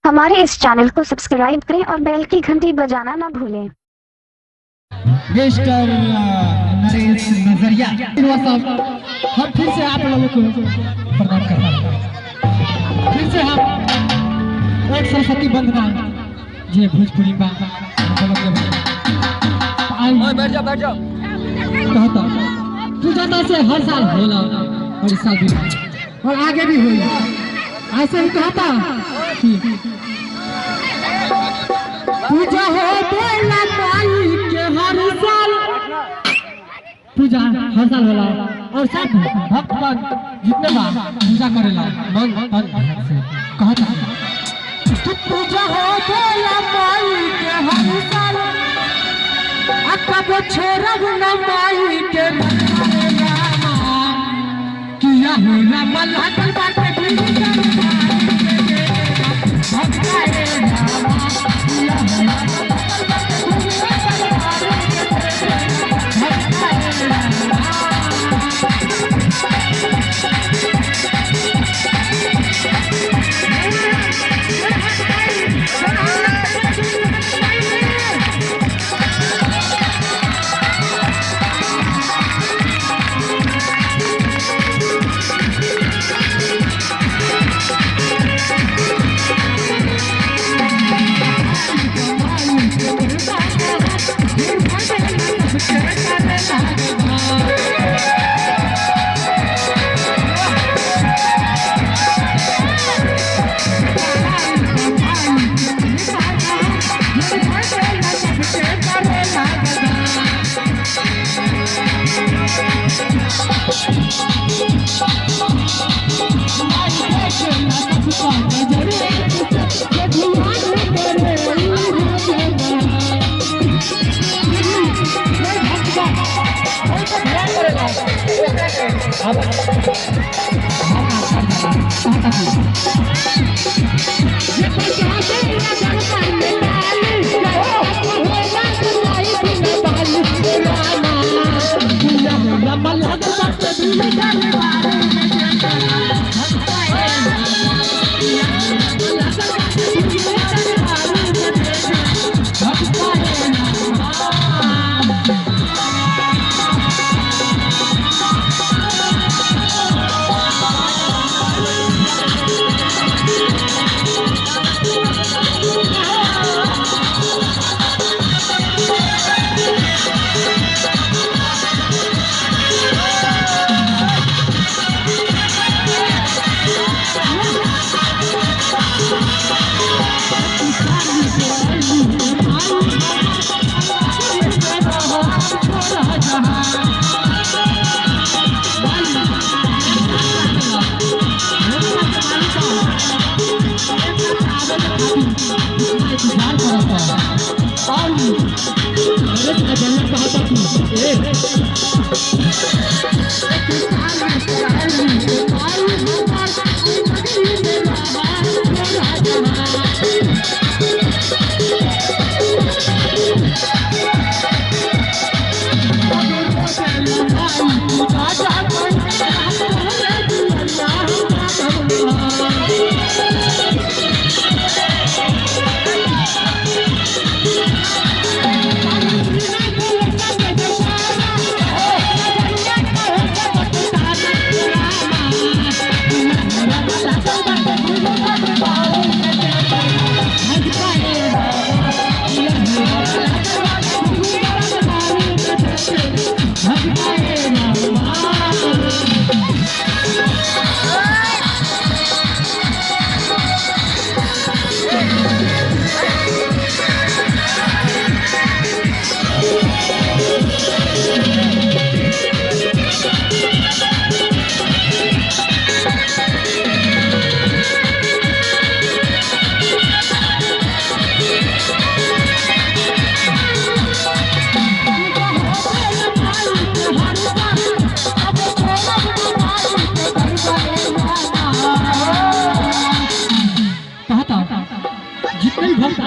हमारे इस चैनल को सब्सक्राइब करें और बेल की घंटी बजाना ना भूलें। मिस्टर नरेश नजरिया हम फिर से आप लोगों को प्रदान करता हूँ। फिर से हम एक सरस्वती वंदना जे भोजपुरी बा बैठ जाओ कहता पूजा से हर साल होला और इस साल भी और आगे भी हुई ऐसे ही कहता कि पूजा हो बेला माई के हर साल पूजा हर साल होला और सब भक्तगण जितने बार पूजा करेला मन तन से कहता कि पूजा हो बेला माई के हर साल अकब छोरब न माई के किया होला मल्हार बाटे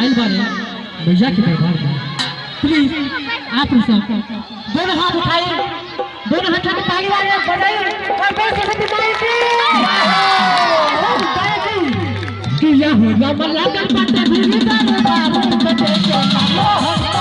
भैया के दरबार में प्लीज आप सब दोनों हाथ उठाइए, दोनों हाथ उठा ताली बजाइए और मैया हो राम लागल बाटे भीड़ दरबार में देखे